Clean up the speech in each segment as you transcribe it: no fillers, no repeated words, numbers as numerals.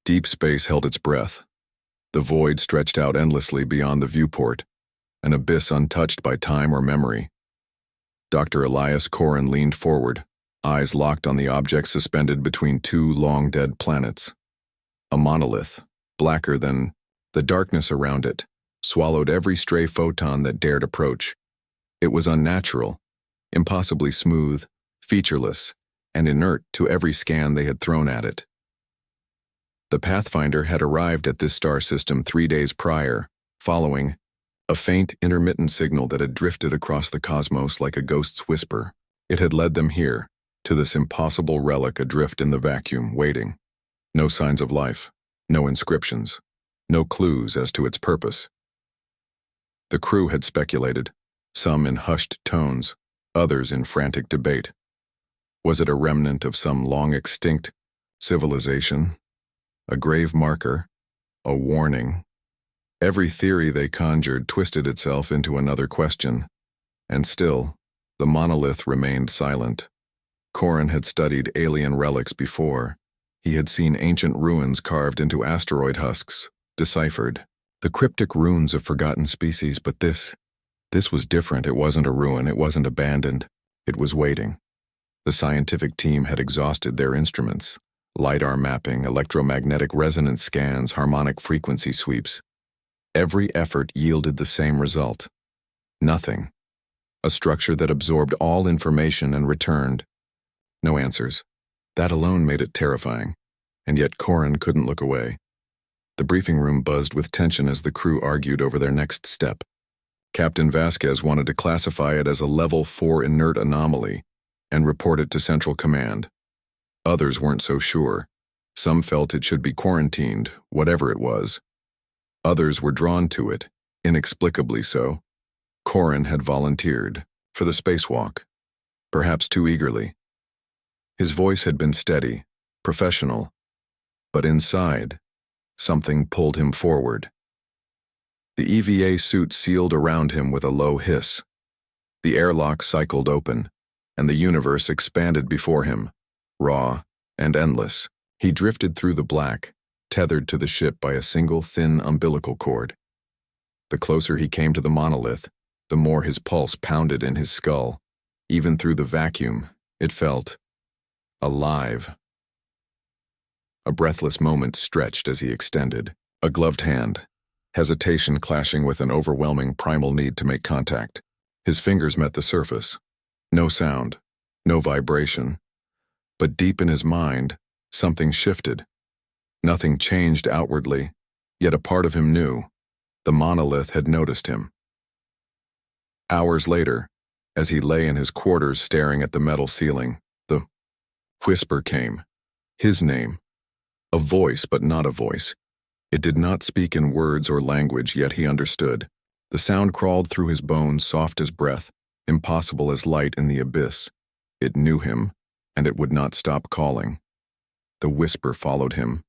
Deep space held its breath. The void stretched out endlessly beyond the viewport, an abyss untouched by time or memory. Dr. Elias Korrin leaned forward, eyes locked on the object suspended between two long-dead planets. A monolith, blacker than the darkness around it, swallowed every stray photon that dared approach. It was unnatural, impossibly smooth, featureless, and inert to every scan they had thrown at it. The Pathfinder had arrived at this star system 3 days prior, following a faint, intermittent signal that had drifted across the cosmos like a ghost's whisper. It had led them here, to this impossible relic adrift in the vacuum, waiting. No signs of life, no inscriptions, no clues as to its purpose. The crew had speculated, some in hushed tones, others in frantic debate. Was it a remnant of some long-extinct civilization? A grave marker? A warning? Every theory they conjured twisted itself into another question, and still, the monolith remained silent. Korrin had studied alien relics before. He had seen ancient ruins carved into asteroid husks, deciphered. The cryptic runes of forgotten species, but this was different. It wasn't a ruin, it wasn't abandoned. It was waiting. The scientific team had exhausted their instruments. LiDAR mapping, electromagnetic resonance scans, harmonic frequency sweeps. Every effort yielded the same result. Nothing. A structure that absorbed all information and returned. No answers. That alone made it terrifying, and yet Korrin couldn't look away. The briefing room buzzed with tension as the crew argued over their next step. Captain Vasquez wanted to classify it as a Level 4 inert anomaly and report it to Central Command. Others weren't so sure. Some felt it should be quarantined, whatever it was. Others were drawn to it, inexplicably so. Korrin had volunteered for the spacewalk, perhaps too eagerly. His voice had been steady, professional, but inside, something pulled him forward. The EVA suit sealed around him with a low hiss. The airlock cycled open, and the universe expanded before him, raw and endless. He drifted through the black, tethered to the ship by a single thin umbilical cord. The closer he came to the monolith, the more his pulse pounded in his skull. Even through the vacuum, it felt alive. A breathless moment stretched as he extended, a gloved hand, hesitation clashing with an overwhelming primal need to make contact. His fingers met the surface. No sound, no vibration. But deep in his mind, something shifted. Nothing changed outwardly, yet a part of him knew. The monolith had noticed him. Hours later, as he lay in his quarters staring at the metal ceiling, the whisper came. His name. A voice, but not a voice. It did not speak in words or language, yet he understood. The sound crawled through his bones, soft as breath, impossible as light in the abyss. It knew him, and it would not stop calling. The whisper followed him.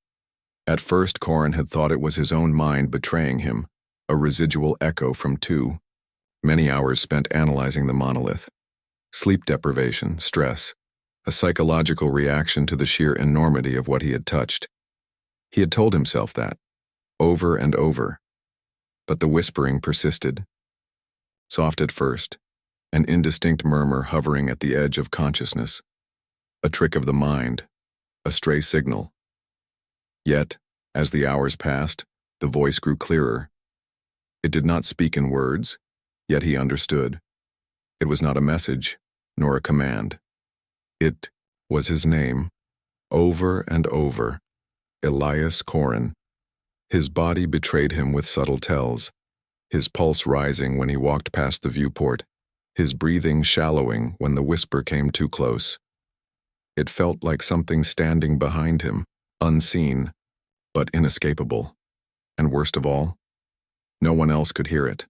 At first, Korrin had thought it was his own mind betraying him, a residual echo from two. Many hours spent analyzing the monolith. Sleep deprivation, stress, a psychological reaction to the sheer enormity of what he had touched. He had told himself that, over and over. But the whispering persisted. Soft at first, an indistinct murmur hovering at the edge of consciousness. A trick of the mind, a stray signal. Yet, as the hours passed, the voice grew clearer. It did not speak in words, yet he understood. It was not a message, nor a command. It was his name, over and over, Elias Korrin. His body betrayed him with subtle tells, his pulse rising when he walked past the viewport, his breathing shallowing when the whisper came too close. It felt like something standing behind him, unseen, but inescapable. And worst of all, no one else could hear it.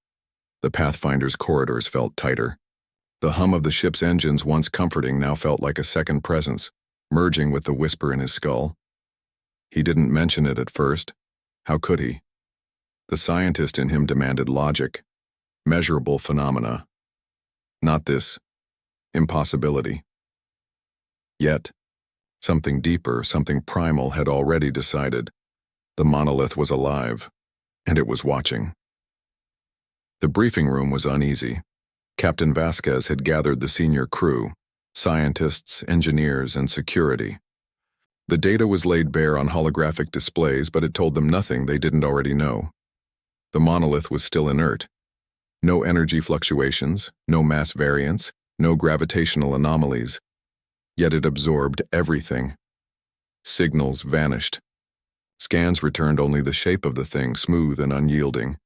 The Pathfinder's corridors felt tighter. The hum of the ship's engines, once comforting, now felt like a second presence, merging with the whisper in his skull. He didn't mention it at first. How could he? The scientist in him demanded logic, measurable phenomena. Not this impossibility. Yet, something deeper, something primal had already decided. The monolith was alive, and it was watching. The briefing room was uneasy. Captain Vasquez had gathered the senior crew, scientists, engineers, and security. The data was laid bare on holographic displays, but it told them nothing they didn't already know. The monolith was still inert. No energy fluctuations, no mass variance, no gravitational anomalies. Yet it absorbed everything. Signals vanished. Scans returned only the shape of the thing, smooth and unyielding.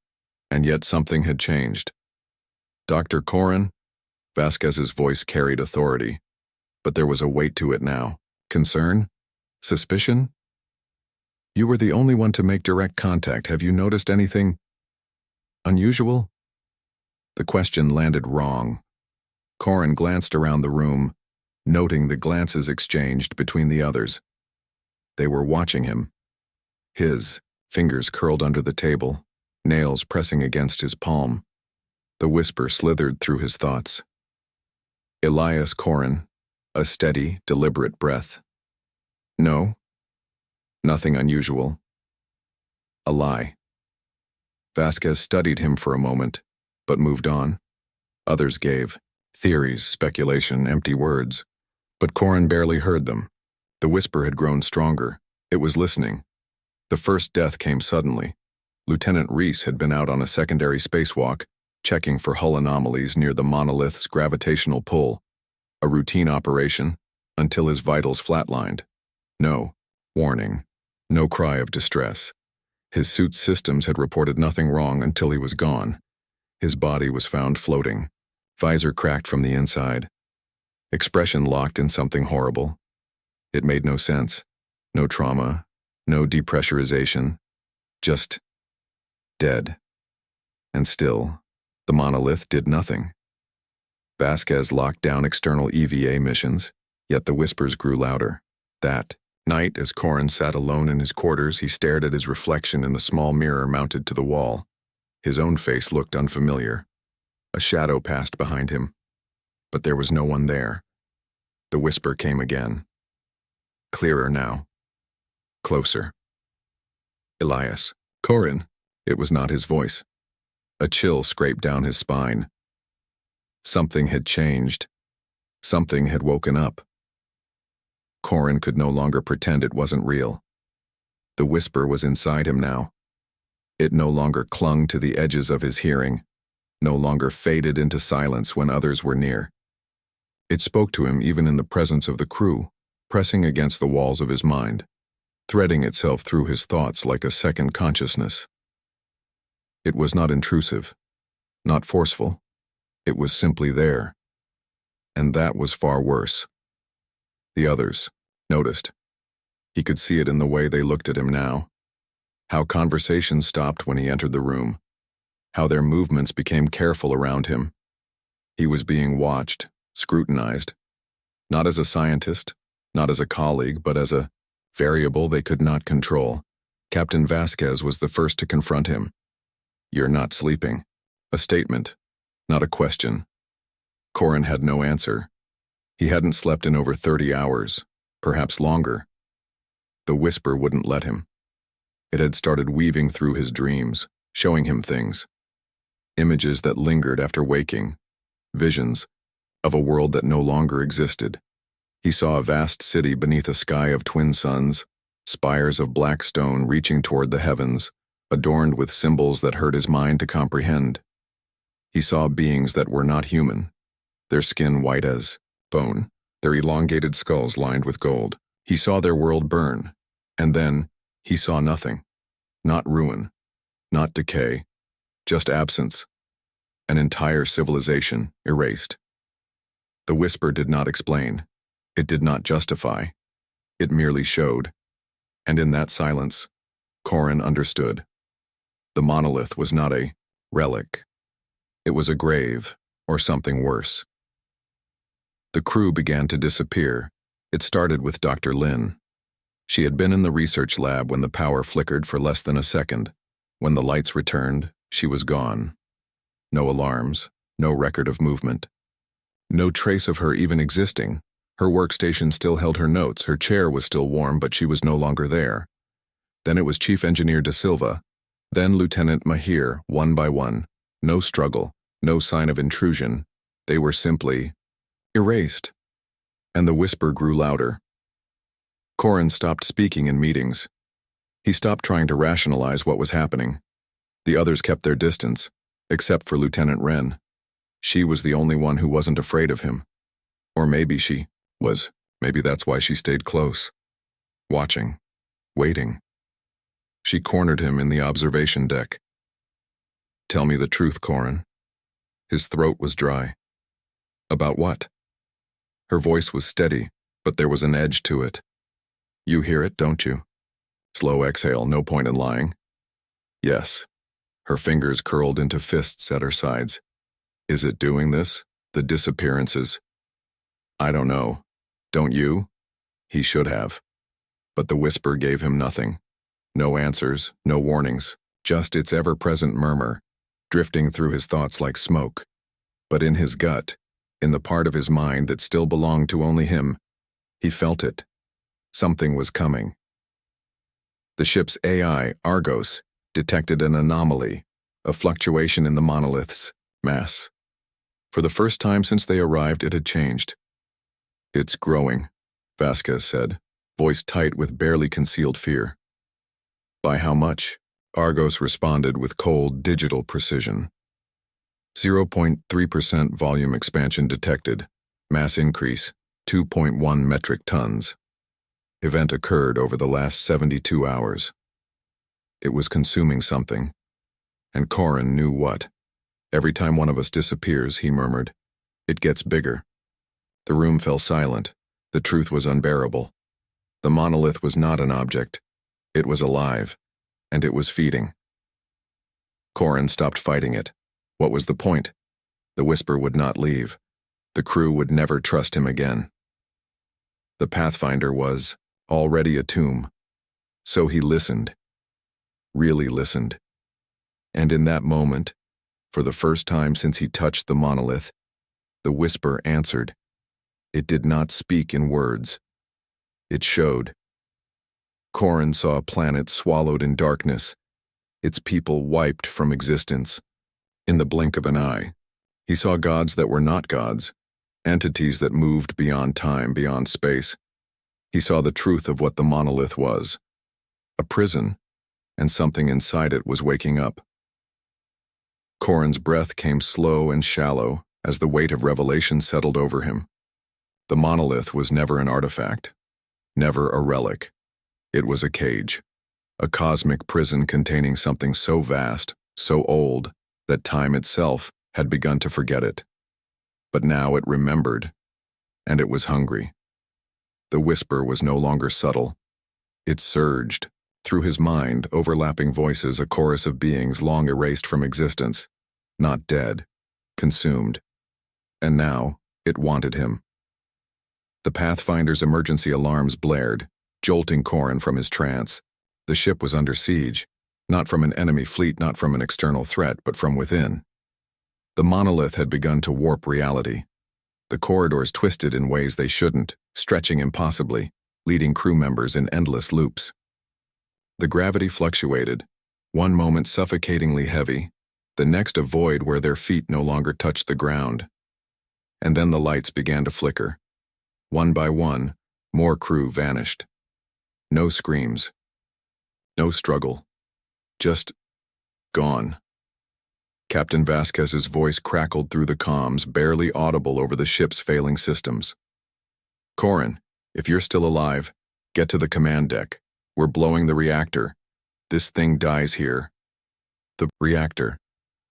And yet something had changed. Dr. Korrin? Vasquez's voice carried authority. But there was a weight to it now. Concern? Suspicion? You were the only one to make direct contact. Have you noticed anything unusual? The question landed wrong. Korrin glanced around the room, noting the glances exchanged between the others. They were watching him. His fingers curled under the table, nails pressing against his palm. The whisper slithered through his thoughts. Elias Korrin, a steady, deliberate breath. No, nothing unusual. A lie. Vasquez studied him for a moment, but moved on. Others gave theories, speculation, empty words. But Korrin barely heard them. The whisper had grown stronger. It was listening. The first death came suddenly. Lieutenant Reese had been out on a secondary spacewalk, checking for hull anomalies near the monolith's gravitational pull. A routine operation, until his vitals flatlined. No warning, no cry of distress. His suit's systems had reported nothing wrong until he was gone. His body was found floating, visor cracked from the inside. Expression locked in something horrible. It made no sense. No trauma, no depressurization. Just dead. And still, the monolith did nothing. Vasquez locked down external EVA missions, yet the whispers grew louder. That night, as Korrin sat alone in his quarters, he stared at his reflection in the small mirror mounted to the wall. His own face looked unfamiliar. A shadow passed behind him, but there was no one there. The whisper came again. Clearer now. Closer. Elias. Korrin. It was not his voice. A chill scraped down his spine. Something had changed. Something had woken up. Korrin could no longer pretend it wasn't real. The whisper was inside him now. It no longer clung to the edges of his hearing, no longer faded into silence when others were near. It spoke to him even in the presence of the crew, pressing against the walls of his mind, threading itself through his thoughts like a second consciousness. It was not intrusive, not forceful. It was simply there. And that was far worse. The others noticed. He could see it in the way they looked at him now. How conversation stopped when he entered the room. How their movements became careful around him. He was being watched, scrutinized. Not as a scientist, not as a colleague, but as a variable they could not control. Captain Vasquez was the first to confront him. "You're not sleeping." A statement, not a question. Korrin had no answer. He hadn't slept in over 30 hours, perhaps longer. The whisper wouldn't let him. It had started weaving through his dreams, showing him things. Images that lingered after waking. Visions of a world that no longer existed. He saw a vast city beneath a sky of twin suns, spires of black stone reaching toward the heavens, adorned with symbols that hurt his mind to comprehend. He saw beings that were not human, their skin white as bone, their elongated skulls lined with gold. He saw their world burn, and then he saw nothing. Not ruin, not decay, just absence. An entire civilization erased. The whisper did not explain. It did not justify. It merely showed. And in that silence, Korrin understood. The monolith was not a relic. It was a grave, or something worse. The crew began to disappear. It started with Dr. Lin. She had been in the research lab when the power flickered for less than a second. When the lights returned, she was gone. No alarms, no record of movement. No trace of her even existing. Her workstation still held her notes, her chair was still warm, but she was no longer there. Then it was Chief Engineer Da Silva, then Lieutenant Mahir, one by one. No struggle, no sign of intrusion. They were simply erased. And the whisper grew louder. Korrin stopped speaking in meetings. He stopped trying to rationalize what was happening. The others kept their distance, except for Lieutenant Wren. She was the only one who wasn't afraid of him. Or maybe she was. Maybe that's why she stayed close. Watching. Waiting. She cornered him in the observation deck. "Tell me the truth, Korrin." His throat was dry. "About what?" Her voice was steady, but there was an edge to it. "You hear it, don't you?" Slow exhale, no point in lying. "Yes." Her fingers curled into fists at her sides. "Is it doing this? The disappearances?" "I don't know. Don't you?" He should have. But the whisper gave him nothing. No answers, no warnings, just its ever-present murmur, drifting through his thoughts like smoke. But in his gut, in the part of his mind that still belonged to only him, he felt it. Something was coming. The ship's AI, Argos, detected an anomaly, a fluctuation in the monolith's mass. For the first time since they arrived, it had changed. "It's growing," Vasquez said, voice tight with barely concealed fear. "By how much?" Argos responded with cold, digital precision. 0.3% volume expansion detected. Mass increase, 2.1 metric tons. Event occurred over the last 72 hours. It was consuming something. And Korrin knew what. "Every time one of us disappears," he murmured, "it gets bigger." The room fell silent. The truth was unbearable. The monolith was not an object. It was alive, and it was feeding. Korrin stopped fighting it. What was the point? The whisper would not leave. The crew would never trust him again. The Pathfinder was already a tomb. So he listened. Really listened. And in that moment, for the first time since he touched the monolith, the whisper answered. It did not speak in words. It showed. Korrin saw a planet swallowed in darkness, its people wiped from existence. In the blink of an eye, he saw gods that were not gods, entities that moved beyond time, beyond space. He saw the truth of what the monolith was. A prison, and something inside it was waking up. Korrin's breath came slow and shallow as the weight of revelation settled over him. The monolith was never an artifact, never a relic. It was a cage, a cosmic prison containing something so vast, so old, that time itself had begun to forget it. But now it remembered, and it was hungry. The whisper was no longer subtle. It surged, through his mind, overlapping voices, a chorus of beings long erased from existence, not dead, consumed. And now, it wanted him. The Pathfinder's emergency alarms blared, jolting Korrin from his trance. The ship was under siege, not from an enemy fleet, not from an external threat, but from within. The monolith had begun to warp reality. The corridors twisted in ways they shouldn't, stretching impossibly, leading crew members in endless loops. The gravity fluctuated, one moment suffocatingly heavy, the next a void where their feet no longer touched the ground. And then the lights began to flicker. One by one, more crew vanished. No screams. No struggle. Just gone. Captain Vasquez's voice crackled through the comms, barely audible over the ship's failing systems. "Korrin, if you're still alive, get to the command deck. We're blowing the reactor. This thing dies here." The reactor.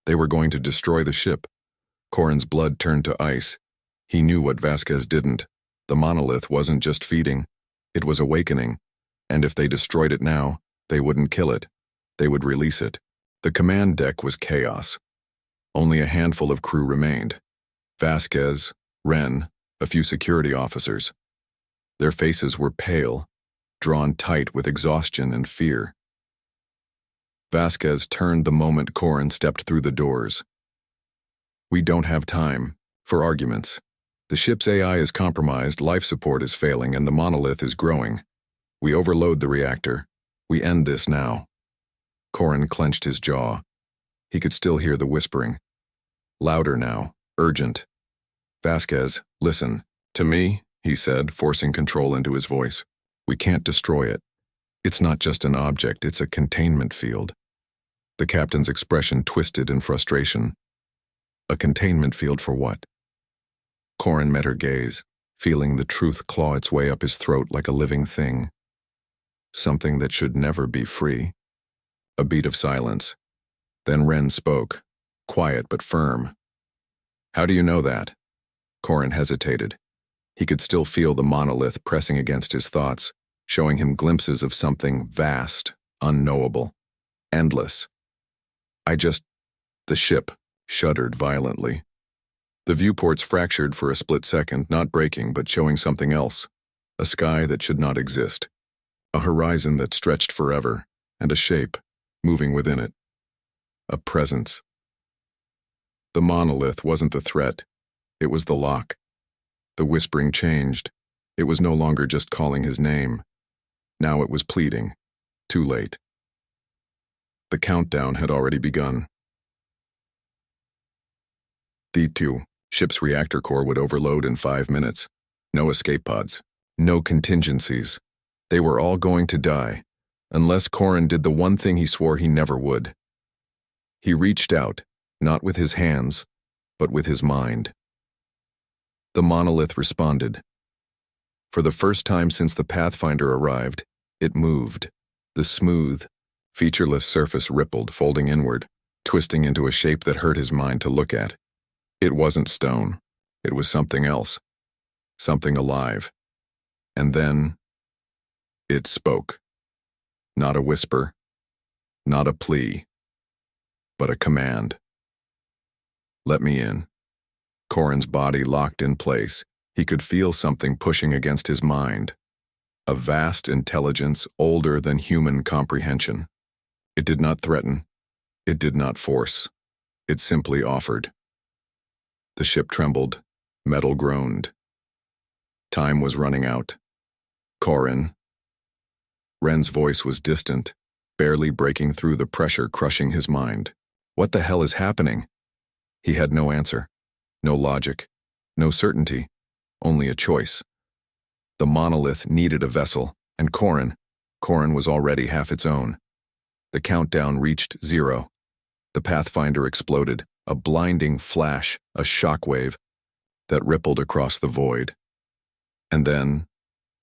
They were going to destroy the ship. Korrin's blood turned to ice. He knew what Vasquez didn't. The monolith wasn't just feeding. It was awakening. And if they destroyed it now, they wouldn't kill it. They would release it. The command deck was chaos. Only a handful of crew remained. Vasquez, Wren, a few security officers. Their faces were pale, drawn tight with exhaustion and fear. Vasquez turned the moment Korrin stepped through the doors. "We don't have time for arguments. The ship's AI is compromised, life support is failing, and the monolith is growing. We overload the reactor. We end this now. Korrin clenched his jaw. He could still hear the whispering. Louder now, urgent. Vasquez, listen. To me, he said, forcing control into his voice. We can't destroy it. It's not just an object, it's a containment field. The captain's expression twisted in frustration. A containment field for what? Korrin met her gaze, feeling the truth claw its way up his throat like a living thing. Something that should never be free. A beat of silence. Then Wren spoke, quiet but firm. How do you know that? Korrin hesitated. He could still feel the monolith pressing against his thoughts, showing him glimpses of something vast, unknowable, endless. The ship shuddered violently. The viewports fractured for a split second, not breaking but showing something else. A sky that should not exist. A horizon that stretched forever, and a shape, moving within it. A presence. The monolith wasn't the threat. It was the lock. The whispering changed. It was no longer just calling his name. Now it was pleading. Too late. The countdown had already begun. The ship's reactor core would overload in 5 minutes. No escape pods. No contingencies. They were all going to die, unless Korrin did the one thing he swore he never would. He reached out, not with his hands, but with his mind. The monolith responded. For the first time since the Pathfinder arrived, it moved. The smooth, featureless surface rippled, folding inward, twisting into a shape that hurt his mind to look at. It wasn't stone. It was something else. Something alive. And then, it spoke. Not a whisper, not a plea, but a command. Let me in. Korrin's body locked in place. He could feel something pushing against his mind. A vast intelligence older than human comprehension. It did not threaten. It did not force. It simply offered. The ship trembled. Metal groaned. Time was running out. Korrin. Wren's voice was distant, barely breaking through the pressure crushing his mind. What the hell is happening? He had no answer. No logic. No certainty. Only a choice. The monolith needed a vessel, and Korrin was already half its own. The countdown reached 0. The Pathfinder exploded, a blinding flash, a shockwave that rippled across the void. And then,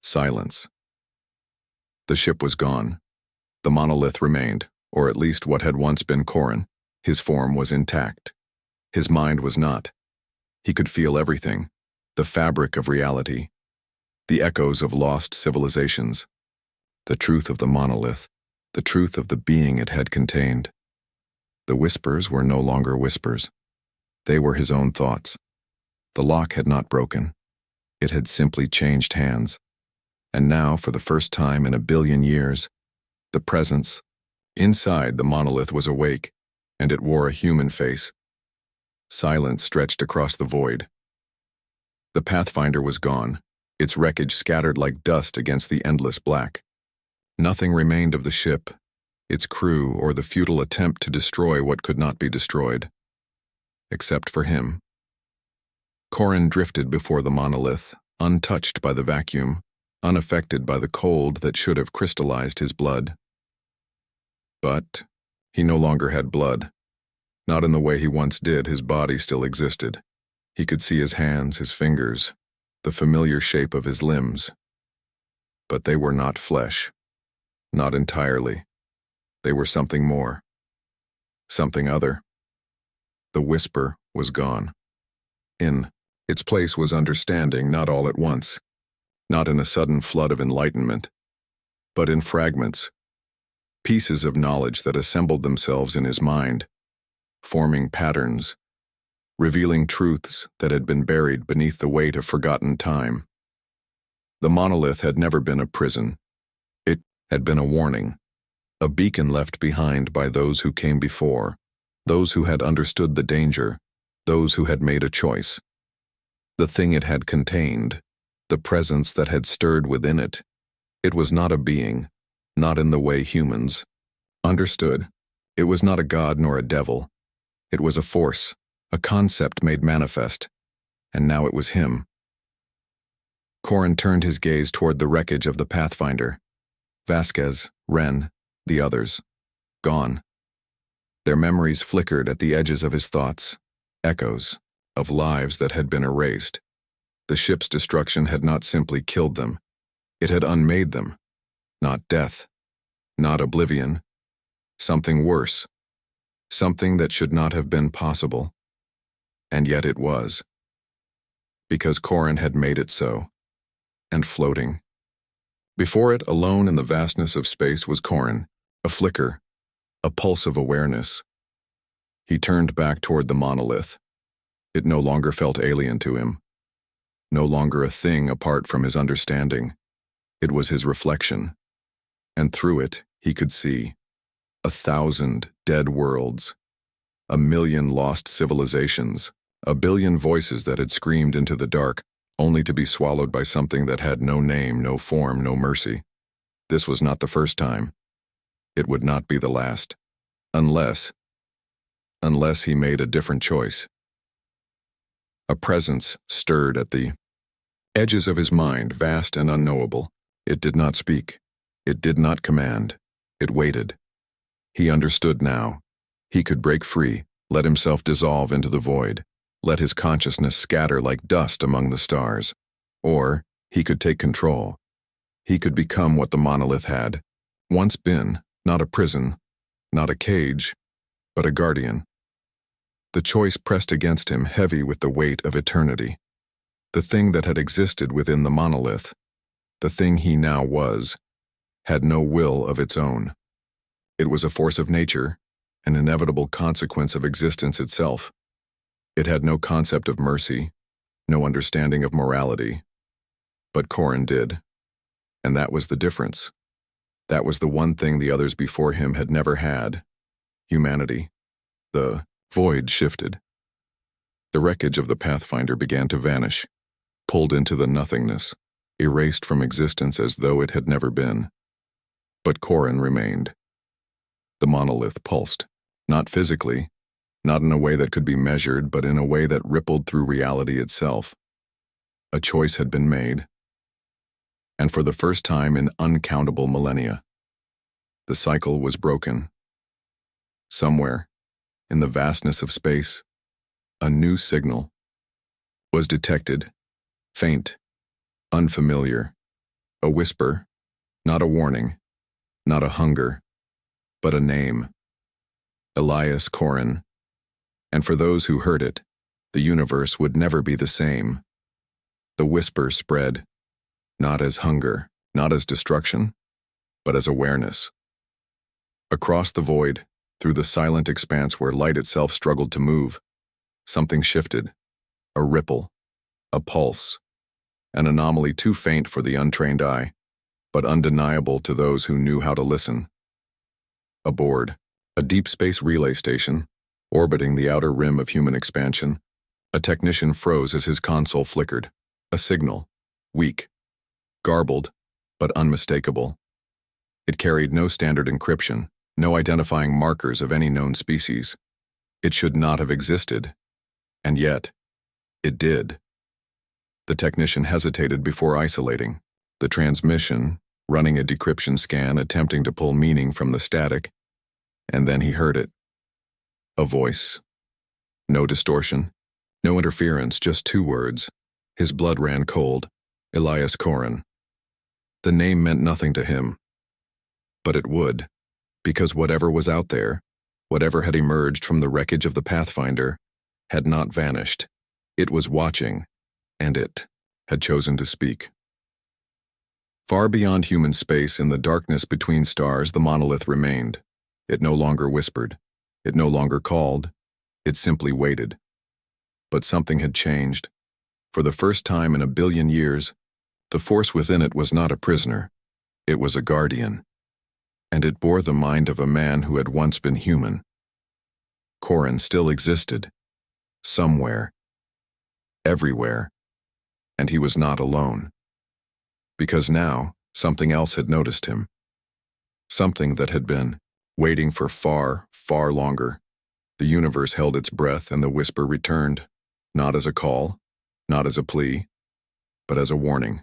silence. The ship was gone. The monolith remained, or at least what had once been Korrin. His form was intact. His mind was not. He could feel everything, the fabric of reality, the echoes of lost civilizations, the truth of the monolith, the truth of the being it had contained. The whispers were no longer whispers. They were his own thoughts. The lock had not broken. It had simply changed hands. And now, for the first time in a billion years, the presence, inside the monolith, was awake, and it wore a human face. Silence stretched across the void. The Pathfinder was gone, its wreckage scattered like dust against the endless black. Nothing remained of the ship, its crew, or the futile attempt to destroy what could not be destroyed. Except for him. Korrin drifted before the monolith, untouched by the vacuum, unaffected by the cold that should have crystallized his blood. But he no longer had blood. Not in the way he once did. His body still existed. He could see his hands, his fingers, the familiar shape of his limbs. But they were not flesh. Not entirely. They were something more. Something other. The whisper was gone. In its place was understanding, not all at once. Not in a sudden flood of enlightenment, but in fragments. Pieces of knowledge that assembled themselves in his mind, forming patterns, revealing truths that had been buried beneath the weight of forgotten time. The monolith had never been a prison. It had been a warning, a beacon left behind by those who came before, those who had understood the danger, those who had made a choice. The thing it had contained, the presence that had stirred within it, it was not a being, not in the way humans understood. It was not a god nor a devil. It was a force, a concept made manifest, and now it was him. Korrin turned his gaze toward the wreckage of the Pathfinder. Vasquez, Wren, the others. Gone. Their memories flickered at the edges of his thoughts, echoes of lives that had been erased. The ship's destruction had not simply killed them. It had unmade them. Not death. Not oblivion. Something worse. Something that should not have been possible. And yet it was. Because Korrin had made it so. And floating. Before it, alone in the vastness of space, was Korrin, a flicker, a pulse of awareness. He turned back toward the monolith. It no longer felt alien to him. No longer a thing apart from his understanding. It was his reflection. And through it, he could see 1,000 dead worlds, 1,000,000 lost civilizations, 1,000,000,000 voices that had screamed into the dark, only to be swallowed by something that had no name, no form, no mercy. This was not the first time. It would not be the last. Unless he made a different choice. A presence stirred at the edges of his mind, vast and unknowable. It did not speak. It did not command. It waited. He understood now. He could break free, let himself dissolve into the void, let his consciousness scatter like dust among the stars. Or he could take control. He could become what the monolith had once been, not a prison, not a cage, but a guardian. The choice pressed against him, heavy with the weight of eternity. The thing that had existed within the monolith, the thing he now was, had no will of its own. It was a force of nature, an inevitable consequence of existence itself. It had no concept of mercy, no understanding of morality. But Korrin did. And that was the difference. That was the one thing the others before him had never had. Humanity. The void shifted. The wreckage of the Pathfinder began to vanish, pulled into the nothingness, erased from existence as though it had never been. But Korrin remained. The monolith pulsed, not physically, not in a way that could be measured, but in a way that rippled through reality itself. A choice had been made. And for the first time in uncountable millennia, the cycle was broken. Somewhere, in the vastness of space, a new signal was detected, faint, unfamiliar, a whisper, not a warning, not a hunger, but a name, Elias Korrin. And for those who heard it, the universe would never be the same. The whisper spread, not as hunger, not as destruction, but as awareness. Across the void, through the silent expanse where light itself struggled to move, something shifted, a ripple, a pulse, an anomaly too faint for the untrained eye, but undeniable to those who knew how to listen. Aboard, a deep space relay station, orbiting the outer rim of human expansion, a technician froze as his console flickered, a signal, weak, garbled, but unmistakable. It carried no standard encryption, no identifying markers of any known species. It should not have existed, and yet, it did. The technician hesitated before isolating, the transmission, running a decryption scan, attempting to pull meaning from the static, and then he heard it. A voice. No distortion, no interference, just 2 words. His blood ran cold. Elias Korrin. The name meant nothing to him. But it would, because whatever was out there, whatever had emerged from the wreckage of the Pathfinder, had not vanished. It was watching, and it had chosen to speak. Far beyond human space, in the darkness between stars, the monolith remained. It no longer whispered. It no longer called. It simply waited. But something had changed. For the first time in 1 billion years, the force within it was not a prisoner. It was a guardian. And it bore the mind of a man who had once been human. Korrin still existed. Somewhere. Everywhere. And he was not alone. Because now, something else had noticed him. Something that had been waiting for far, far longer. The universe held its breath and the whisper returned, not as a call, not as a plea, but as a warning.